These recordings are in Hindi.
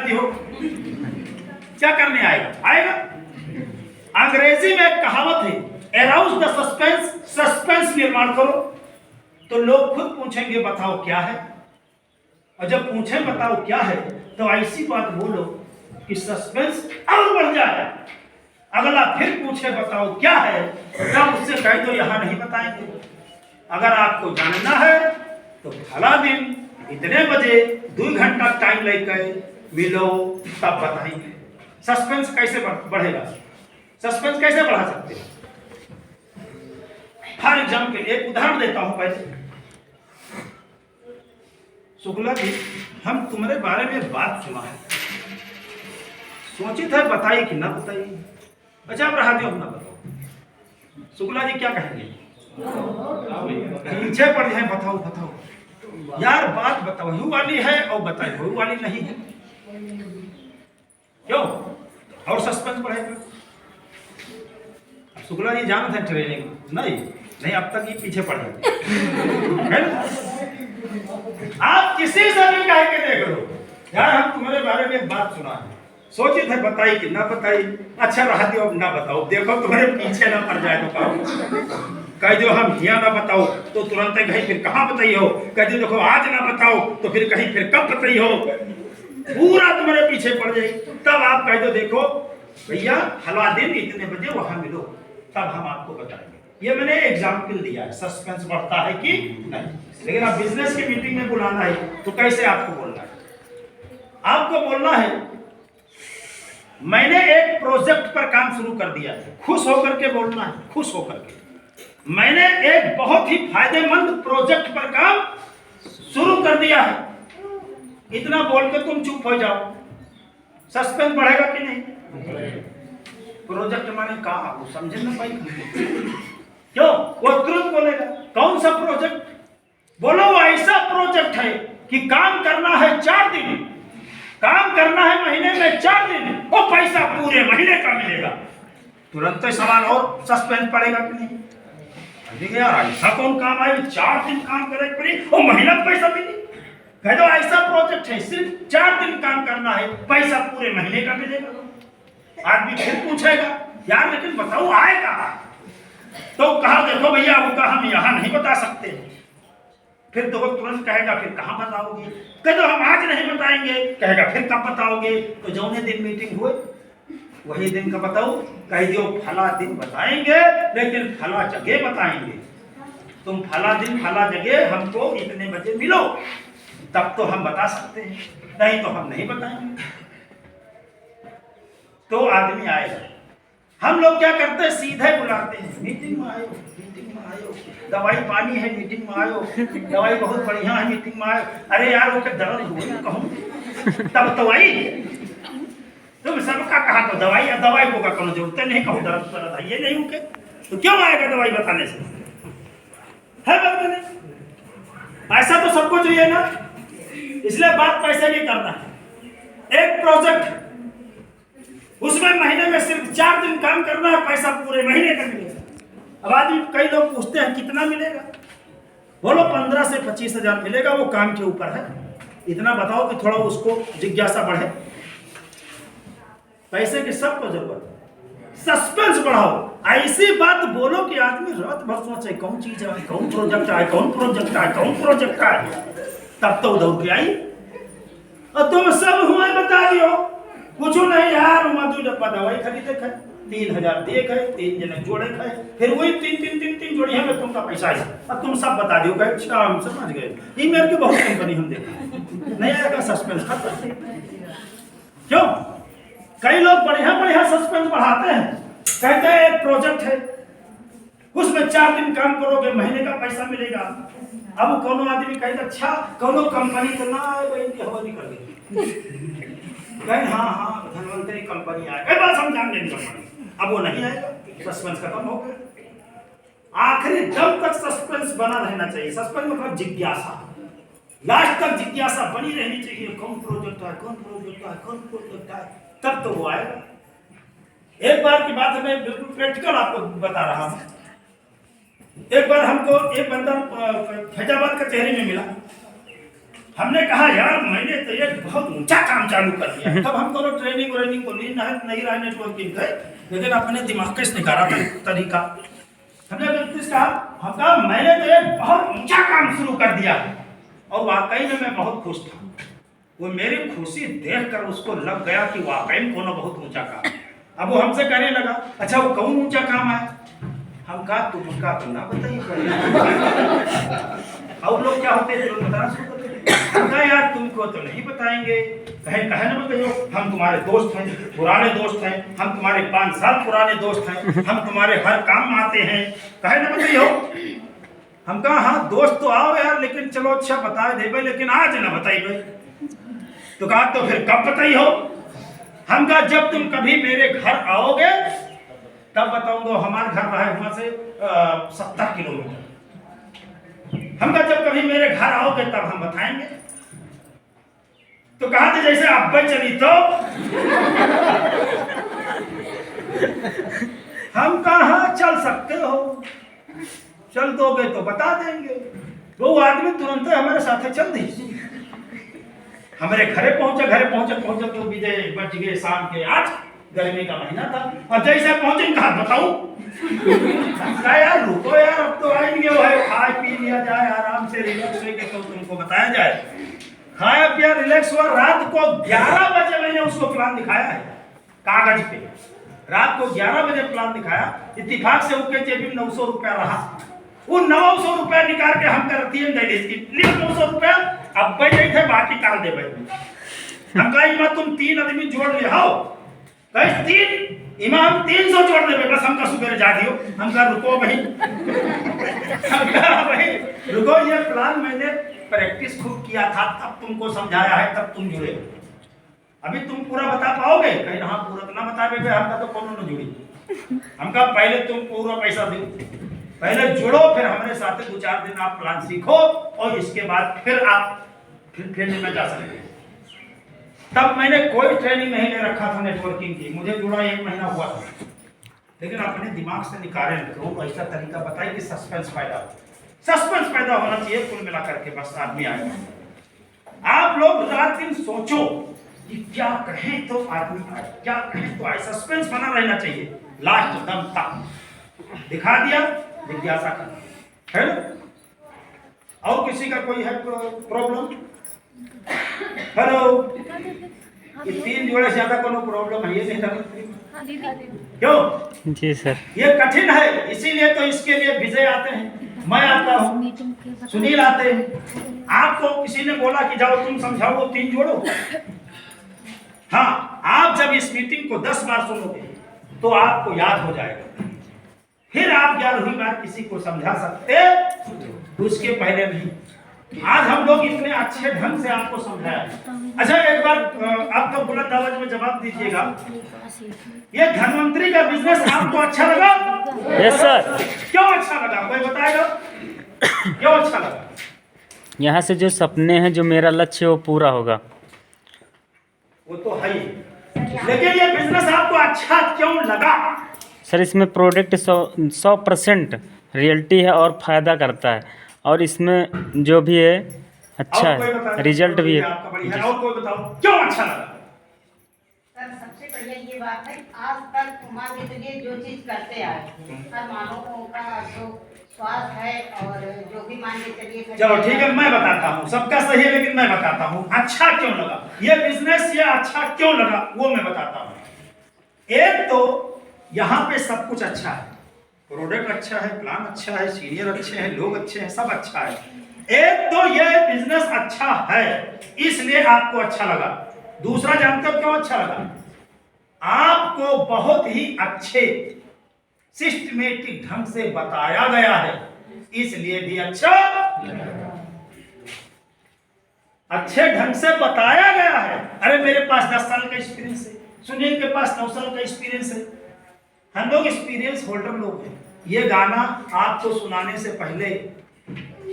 जाती हो, क्या करने आएगा? आएगा। अंग्रेजी में एक कहावत है, अराउज द सस्पेंस, सस्पेंस निर्माण करो, तो लोग खुद पूछेंगे बताओ क्या है, और जब पूछे बताओ क्या है तो ऐसी बात बोलो कि सस्पेंस और बढ़ जाए। अगला फिर पूछे बताओ क्या है, तब उससे कह दो यहां नहीं बताएंगे। अगर आपको जानना है तो फला दिन इतने बजे 2 घंटा टाइम लेकर मिलो, तब बताएंगे। सस्पेंस कैसे बढ़ेगा? सस्पेंस कैसे बढ़ा सकते हैं? फॉर एग्जाम्पल एक उदाहरण देता हूं। पहले शुक्ला जी, हम तुम्हारे बारे में बात सुना है, सोचित है बताइए कि ना बताइए। अच्छा, आप रहा दो, ना बताओ। शुक्ला जी क्या कहेंगे? पीछे पड़ जाए, बताओ बताओ यार, बात बताओ, यू वाली है और बताइए वो वाली नहीं है, क्यों? और सस्पेंस बढ़ेगा। शुक्ला जी जानते हैं ट्रेनिंग नहीं, अब तक ये पीछे पड़ जाते। आप किसी से भी कह के देख लो, यार हम तुम्हारे बारे में बात सुना है, सोचित है बताइए कि ना बताइए। अच्छा रहा दो, अब ना बताओ, देखो तुम्हारे पीछे ना पड़ जाए तो कह दो हम यहाँ ना बताओ तो तुरंत कहीं फिर कहाँ बताइए हो, कह दो देखो आज ना बताओ तो फिर कहीं फिर कब बताइए हो, पूरा तुम्हारे पीछे पड़ जाए। तब आप कह दो देखो भैया फला दिन इतने बजे वहां मिलो, तब हम आपको बताएंगे। ये मैंने एग्जाम्पल दिया है, सस्पेंस बढ़ता है कि नहीं। लेकिन आप बिजनेस की मीटिंग में बुलाना है तो कैसे आपको बोलना है? आपको बोलना है मैंने एक प्रोजेक्ट पर काम शुरू कर दिया है, खुश होकर के बोलना है, खुश होकर के मैंने एक बहुत ही फायदेमंद प्रोजेक्ट पर काम शुरू कर दिया है, इतना बोल के तुम चुप हो जाओ, सस्पेंस बढ़ेगा कि नहीं? प्रोजेक्ट माने कहा, वो समझे ना भाई, क्यों? वो तुरंत बोलेगा कौन सा प्रोजेक्ट? बोलो वो ऐसा प्रोजेक्ट है कि काम करना है 4 दिन, काम करना है महीने में 4 दिन, वो पैसा पूरे महीने का मिलेगा। तुरंत सवाल और सस्पेंस पड़ेगा कि नहीं? देखिए यार ऐसा कौन काम है 4 दिन काम करे पड़ी और महीना पैसा मिले? कह दो ऐसा प्रोजेक्ट है सिर्फ 4 दिन काम करना है, पैसा पूरे महीने का मिलेगा। आदमी फिर पूछेगा यार लेकिन बताओ आए कहाँ? तो कहा देखो भैया वो कहा हम यहाँ नहीं बता सकते। फिर तो वो तुरंत कहेगा फिर कहाँ बताओगे? कह दो हम आज नहीं बताएंगे, कहेगा फिर कब बताओगे? तो जौने दिन मीटिंग हुए वही दिन का बताओ, कह दो फला दिन बताएंगे लेकिन फला जगह बताएंगे, तुम फला दिन फला जगह हमको इतने बजे मिलो, तब तो हम बता सकते हैं, नहीं तो हम नहीं बताएंगे। तो आदमी आएगा, हम लोग क्या करते हैं सीधे बुलाते हैं, मीटिंग में आयो, मीटिंग में आयो, दवाई पानी है मीटिंग में आयो, दवाई बहुत बढ़िया है मीटिंग में आयो। अरे यार वो दर्द हुई कहूँ तब दवाई, तुम सबका कहा तो दवाई, दवाई को का कोनो जरूरत नहीं, कहूँ दर्द है ये नहीं उनके, तो क्यों आएगा दवाई बताने से? है बात नहीं? ऐसा तो सबको चाहिए ना, इसलिए बात पैसे नहीं करना है। एक प्रोजेक्ट उसमें महीने में सिर्फ 4 दिन काम करना है, पैसा पूरे महीने का मिलेगा। अब आदमी कई लोग पूछते हैं कितना मिलेगा? बोलो 15 से 25 हजार मिलेगा, वो काम के ऊपर है, इतना बताओ कि थोड़ा उसको जिज्ञासा बढ़े। पैसे की सबको जरूरत है, सस्पेंस बढ़ाओ, ऐसी बात बोलो कि आदमी रात भर सोचे कौन चीज है, कौन प्रोजेक्ट है, कौन प्रोजेक्ट है, कौन प्रोजेक्ट है, तब तो दौड़ के आई और तुम सब हुए बता दियो कुछ नहीं यार, मधु डब्बा दवाई खरीदे खाए 3000 दे खाए, 3 जने जोड़े खाए, फिर वही 3 जोड़िया में तुमका पैसा है, अब तुम सब बता दियो कहे अच्छा हम समझ गए, ये मेरे की बहुत कंपनी हम देखे नहीं आएगा, सस्पेंस खत्म। क्यों? कई लोग बढ़िया सस्पेंस बढ़ाते हैं, कहते हैं एक प्रोजेक्ट है उसमें 4 दिन काम करोगे महीने का पैसा मिलेगा। अब कोनो आदमी कहते अच्छा कोनो कंपनी तो ना इनकी हवा निकल गई, हाँ धनवंतरी कंपनी आए, कई बार समझान देंगे कंपनी, अब वो नहीं आएगा, सस्पेंस खत्म हो गया। आखिरी दम तक सस्पेंस बना रहना चाहिए, सस्पेंस मतलब जिज्ञासा, लास्ट तक जिज्ञासा बनी रहनी चाहिए, कौन प्रोजेक्ट है, कौन प्रोजेक्ट है, कौन प्रोजेक्ट है, तब तो वो आएगा। एक बार की बात मैं बिल्कुल प्रैक्टिकल आपको बता रहा हूं। एक बार हमको एक बंदा फैजाबाद कचहरी में मिला, हमने कहा यार मैंने तो एक बहुत ऊंचा काम चालू कर दिया है। तब हम दोनों ट्रेनिंग व्रेनिंग को नहीं रहा नेटवर्किंग गए, लेकिन अपने दिमाग का निकाला तरीका। हमने बिल्कुल कहा, हम कहा मैंने तो एक बहुत ऊंचा काम शुरू कर दिया है। और वाकई में मैं बहुत खुश था। वो मेरी खुशी देखकर उसको लग गया कि वाकई में कोनो बहुत ऊंचा काम है। अब वो हमसे कहने लगा, अच्छा वो कौन ऊंचा काम है? हम कहा तुमका तो ना बताइए। और लोग क्या होते हैं, बताना शुरू करते हैं। कहा यार तुमको तो नहीं बताएंगे। कहे ना बताइयो, हम तुम्हारे दोस्त हैं, पुराने दोस्त हैं, हम तुम्हारे 5 साल पुराने दोस्त हैं, हम तुम्हारे हर काम में आते हैं, कहे ना बताइयो। हम कहा हाँ दोस्त तो आओ यार, लेकिन चलो अच्छा बता देवे, लेकिन आज ना बताइए। तो कहा तो फिर कब बताइयो? हम कहा जब तुम कभी मेरे घर आओगे तब बताऊंगा। हमारे घर रहा है वहां से 70 किलोमीटर। हम कहा जब कभी मेरे घर आओगे तब हम बताएंगे। तो कहा था जैसे अब चली तो हम कहा चल सकते हो, चल दोगे तो बता देंगे। वो आदमी तुरंत हमारे साथ चल दी। हमारे घरे पहुंचे तो विजय बच गए शाम के 8। गर्मी का महीना था। और जैसे पहुंचे कहा बताऊं? यार रुको यार, अब तो आएंगे वो है, खा पी लिया जाए आराम से, रिलैक्स होके तो तुमको बताया जाए। खाया पिया रिलैक्स हुआ। रात को 11 बजे मैंने उसको प्लान दिखाया है कागज पे। रात को 11 बजे प्लान दिखाया। इत्तेफाक से उसके जेब में 900 रुपया रहा। वो 900 रुपया निकाल के हम करती है 900 रुपया अब बच गई थे, बाकी काल दे भाई। हम कहा तुम 3 आदमी जोड़ ले आओ। कहे 3 इमाम 300 जोड़ दे बस, हम का सुबह जा दियो। हम कहा रुको भाई, हम कहा भाई रुको, ये प्लान मैंने प्रैक्टिस खूब किया था, तब तुमको समझाया है, तब तुम जुड़े। अभी तुम पूरा बता पाओगे? कहीं हाँ पूरा ना बता पाए, हमका तो कौन न जुड़ी। हमका पहले तुम पूरा पैसा दो, पहले जुड़ो, फिर हमारे साथ 2-4 दिन आप प्लान सीखो और इसके बाद फिर आप फिर में जा सकते। तब मैंने कोई ट्रेनिंग नहीं ले रखा था नेटवर्किंग की। मुझे जुड़ा 1 महीना हुआ था, लेकिन अपने दिमाग से निकाले तो ऐसा तरीका बताइए कि सस्पेंस पैदा होना चाहिए। कुल मिलाकर के बस आदमी आएगा। आप लोग रात दिन सोचो कि क्या कहें तो आदमी आए, क्या कहें तो आए। सस्पेंस बना रहना चाहिए लास्ट दम तक। दिखा दिया, जिज्ञासा करना है ना। और किसी का कोई है प्रॉब्लम? हेलो, ये 3 जोड़े से ज्यादा कोनो प्रॉब्लम है? ये नहीं था क्यों? जी सर, ये कठिन है, इसीलिए तो इसके लिए विजय आते हैं, मैं आता हूँ, सुनील आते हैं। आपको किसी ने बोला कि जाओ तुम समझाओ वो 3 जोड़ो। हाँ, आप जब इस मीटिंग को 10 बार सुनोगे तो आपको याद हो जाएगा। फिर आप 11वीं बार किसी को समझा सकते, उसके पहले नहीं। आज हम लोग इतने अच्छे ढंग से आपको समझाया। अच्छा एक बार आपका बुलंद आवाज में जवाब दीजिएगा, ये धनवंतरी का बिजनेस आपको अच्छा लगा? Yes sir. क्यों अच्छा लगा, कोई बताएगा? क्यों अच्छा लगा? यहाँ से जो सपने हैं, जो मेरा लक्ष्य है वो पूरा होगा। वो तो है ही, लेकिन ये बिजनेस आपको अच्छा क्यों लगा? सर इसमें प्रोडक्ट 100% रियलिटी है और फायदा करता है, और इसमें जो भी है अच्छा है, रिजल्ट भी है। आपका बढ़िया है। और कोई बताओ क्यों अच्छा लगा? सर सबसे बढ़िया ये बात है, आज तक मान के चलिए जो चीज करते आए हर मानवों का जो स्वास्थ्य है, और जो भी मान के चलिए। चलो ठीक है, मैं बताता हूँ, सबका सही है लेकिन मैं बताता हूँ अच्छा क्यों लगा। ये बिजनेस ये अच्छा क्यों लगा वो मैं बताता हूँ। एक तो यहाँ पे सब कुछ अच्छा है, प्रोडक्ट अच्छा है, प्लान अच्छा है, सीनियर अच्छे हैं, लोग अच्छे हैं, सब अच्छा है। एक तो ये बिजनेस अच्छा है इसलिए आपको अच्छा लगा। दूसरा जानते हो क्यों अच्छा लगा? आपको बहुत ही अच्छे सिस्टमेटिक ढंग से बताया गया है, इसलिए भी अच्छा। अच्छे ढंग से बताया गया है। अरे मेरे पास 10 साल का एक्सपीरियंस है, सुनील के पास 9 साल का एक्सपीरियंस है, हम लोग एक्सपीरियंस होल्डर लोग हैं। ये गाना आपको सुनाने से पहले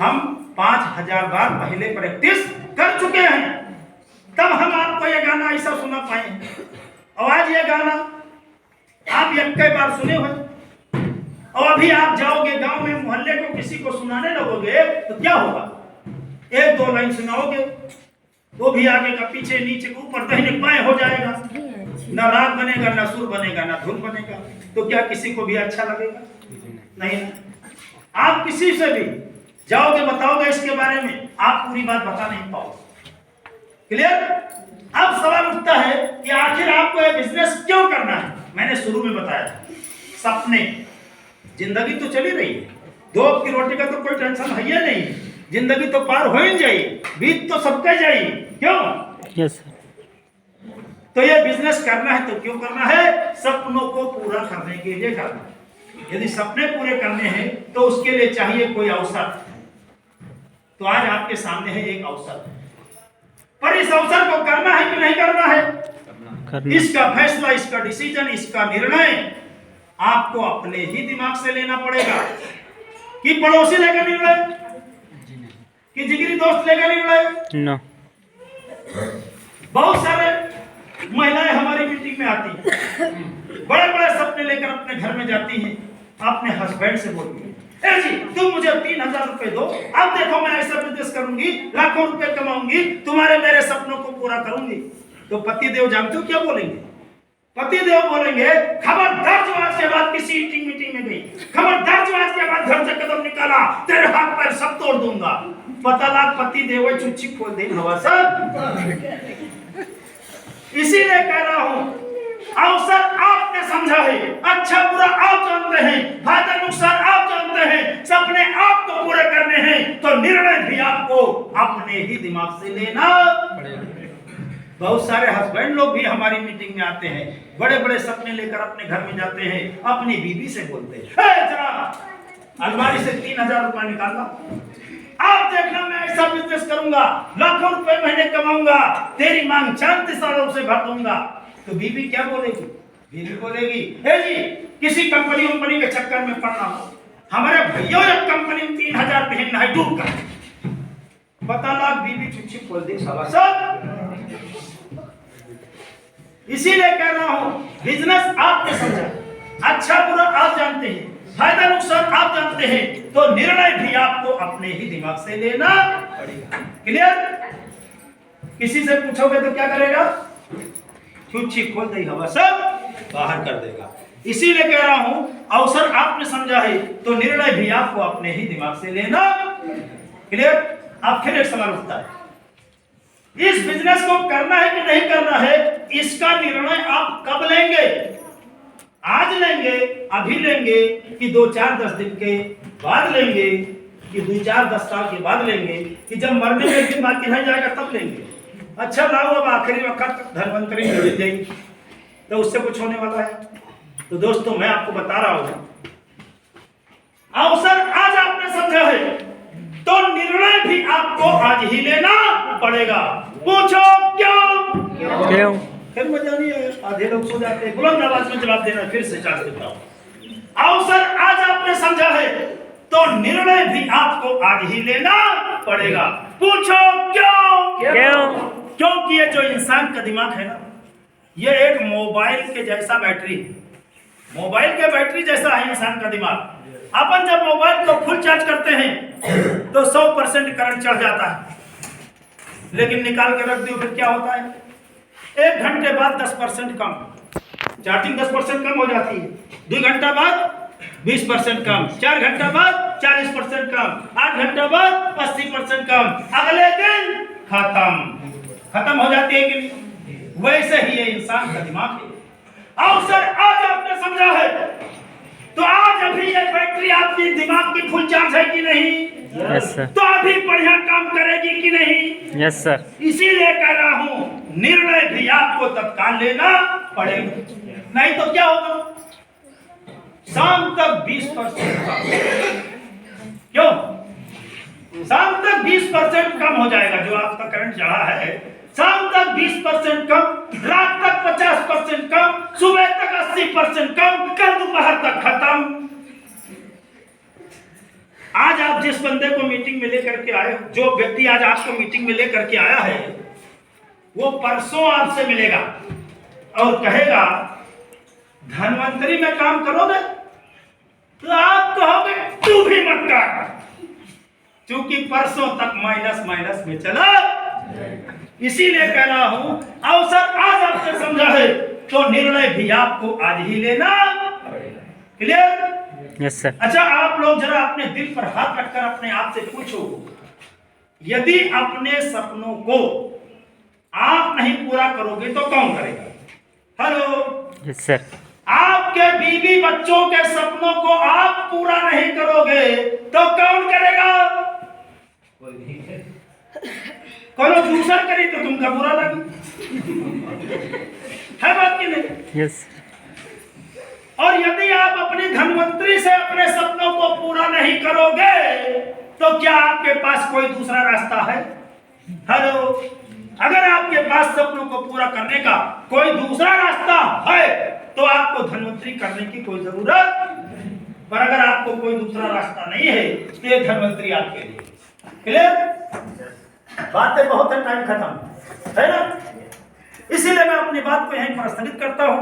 हम 5000 बार पहले प्रैक्टिस कर चुके हैं, तब हम आपको ये गाना ऐसा सुना पाए। और आज ये गाना आप एक बार सुने हुए, और अभी आप जाओगे गांव में, मोहल्ले को किसी को सुनाने लगोगे तो क्या होगा? एक दो लाइन सुनाओगे वो भी आगे का पीछे नीचे का ऊपर दाहिने बाएं हो जाएगा, ना राग बनेगा, ना सुर बनेगा, ना धुन बनेगा, तो क्या किसी को भी अच्छा लगेगा? नहीं। आप किसी से भी जाओगे बताओगे इसके बारे में, आप पूरी बात बता नहीं पाओगे। क्लियर? अब सवाल उठता है कि आखिर आपको ये बिजनेस क्यों करना है? मैंने शुरू में बताया था, सपने। जिंदगी तो चली रही है, दो की रोटी का तो कोई टेंशन है ही नहीं, जिंदगी तो पार हो ही जाइए, बीत तो सबका जाइए, क्यों? Yes sir. तो ये बिजनेस करना है तो क्यों करना है? सपनों को पूरा करने के लिए करना है। यदि सपने पूरे करने हैं तो उसके लिए चाहिए कोई अवसर। तो आज आपके सामने है एक अवसर, पर इस अवसर को करना है कि नहीं करना है? करना। इसका फैसला, इसका डिसीजन, इसका निर्णय आपको अपने ही दिमाग से लेना पड़ेगा। कि पड़ोसी लेगा निर्णय, कि जिगरी दोस्त लेगा निर्णय? नो। बहुत सारे महिलाएं हमारी मीटिंग में आती हैं, बड़े बड़े सपने लेकर अपने घर में जाती हैं, अपने हस्बैंड से बोलती हैं, जी तुम मुझे 3000 रुपए दो, अब देखो मैं ऐसा बिजनेस करूंगी, लाखों रुपए कमाऊंगी, तुम्हारे मेरे सपनों को पूरा करूंगी। तो पति देव जानते हो क्या बोलेंगे? पति देव बोलेंगे, खबरदार जो आज के बाद किसी मीटिंग में गई, खबरदार जो आज के बाद घर से कदम निकाला, तेरे हाथ पैर सब तोड़ दूंगा। पता लग पति देव चुच्ची खोल दे हवा सब। इसीलिए कह रहा हूं, अवसर आपने समझा है, अच्छा बुरा आप जानते हैं, फायदा नुकसान आप जानते हैं, सपने आपको पूरे करने हैं, तो निर्णय भी आपको अपने ही दिमाग से लेना पड़ेगा। बहुत सारे हस्बैंड लोग भी हमारी मीटिंग में आते हैं, बड़े बड़े सपने लेकर अपने घर में जाते हैं, अपनी बीवी से बोलते हैं, जरा अलमारी से 3000 रुपया निकालना, आप देखना मैं ऐसा बिजनेस करूंगा, लाखों रुपए महीने कमाऊंगा, तेरी मांग चांद सालों से भर दूंगा। तो बीवी क्या बोलेगी? बीवी बोलेगी, हे जी किसी कंपनी के चक्कर में पड़ना हो, हमारे भैया एक कंपनी में 3000 भेजना है डूब कर। पता लग बीवी चुच्ची खोल दी सवा सब। इसीलिए कह रहा हूं, बिजनेस आपने समझा, अच्छा बुरा आप जानते हैं, फायदा नुकसान आप जानते हैं, तो निर्णय भी आपको अपने ही दिमाग से लेना पड़ेगा। क्लियर? किसी से पूछोगे तो क्या करेगा? चुच्ची खोल देगी, हवा सब बाहर कर देगा। इसीलिए कह रहा हूं, अवसर आपने समझा है तो निर्णय भी आपको अपने ही दिमाग से लेना। क्लियर? अब फिर एक सवाल उठता है, इस बिजनेस को करना है कि नहीं करना है, इसका निर्णय आप कब लेंगे? आज लेंगे, अभी लेंगे, कि 2-4-10 दिन के बाद लेंगे, कि 2-4-10 साल के बाद लेंगे, कि जब मरने में एक दिन बाकी रह जाएगा तब लेंगे? अच्छा लाओ अब आखिरी वक्त धनवंतरी मिल जाएगी तो उससे कुछ होने वाला है? तो दोस्तों मैं आपको बता रहा हूं, अवसर आज आपने समझा है तो निर्णय भी आपको आज ही लेना पड़ेगा। पूछो क्यों? क्यों? फिर मजा नहीं आया, आधे लोग सो जाते हैं। बुलंद आवाज में जवाब देना, फिर से चार्ज देता हूं। अवसर आज आपने समझा है तो निर्णय भी आपको आज ही लेना पड़ेगा। पूछो क्यों? क्यों? क्योंकि ये जो इंसान का दिमाग है ना, ये एक मोबाइल के जैसा बैटरी है, मोबाइल के बैटरी जैसा है इंसान का दिमाग। अपन जब मोबाइल को फुल चार्ज करते हैं तो 100% करंट चढ़ जाता है, लेकिन निकाल के रख दियो फिर क्या होता है? 1 घंटे बाद 10% कम, चार्जिंग 10% कम हो जाती है, 2 घंटा बाद 20% कम, 4 घंटा बाद 40% कम, 8 घंटा बाद 80% कम, अगले दिन खत्म हो जाती है कि नहीं? वैसे ही ये इंसान का दिमाग है। अवसर आज आपने समझा है तो आज अभी ये बैटरी आपकी दिमाग की फुल चार्ज है कि नहीं? Yes sir. तो अभी बढ़िया काम करेगी कि नहीं? Yes sir. इसीलिए कह रहा हूं, निर्णय भी आपको तत्काल लेना पड़ेगा, नहीं तो क्या होगा? शाम तक 20% कम, क्यों? शाम तक 20% कम हो जाएगा, जो आपका करंट चढ़ा है शाम तक 20% कम, रात तक 50% कम, सुबह तक 80% कम, कल दोपहर तक खत्म। आज आप जिस बंदे को मीटिंग में लेकर के आए, जो व्यक्ति आज आपको मीटिंग में लेकर के आया है, वो परसों आपसे मिलेगा और कहेगा धनवंतरी में काम करोगे? तो आप कहोगे तू भी मत कर, क्योंकि परसों तक माइनस माइनस में चला, इसीलिए कह रहा हूं अवसर आज आपने समझा है तो निर्णय भी आपको आज ही लेना। क्लियर? Yes sir. अच्छा, आप लोग जरा अपने दिल पर हाथ रखकर अपने आप से पूछो, यदि अपने सपनों को आप नहीं पूरा करोगे तो कौन करेगा? हेलो? Yes sir. आपके बीवी बच्चों के सपनों को आप पूरा नहीं करोगे तो कौन करेगा? कोई दूसरा करे तो तुमका बुरा लगे, है बात की नहीं? यस। और यदि आप अपनी धनवंतरी से अपने सपनों को पूरा नहीं करोगे तो क्या आपके पास कोई दूसरा रास्ता है? हेलो? अगर आपके पास सपनों को पूरा करने का कोई दूसरा रास्ता है तो आपको धनवंतरी करने की कोई जरूरत, पर अगर आपको कोई दूसरा रास्ता नहीं है तो ये धनवंतरी आपके लिए। क्लियर? बातें बहुत है, टाइम खत्म है ना, इसीलिए मैं अपनी बात को यहीं पर स्थगित करता हूं।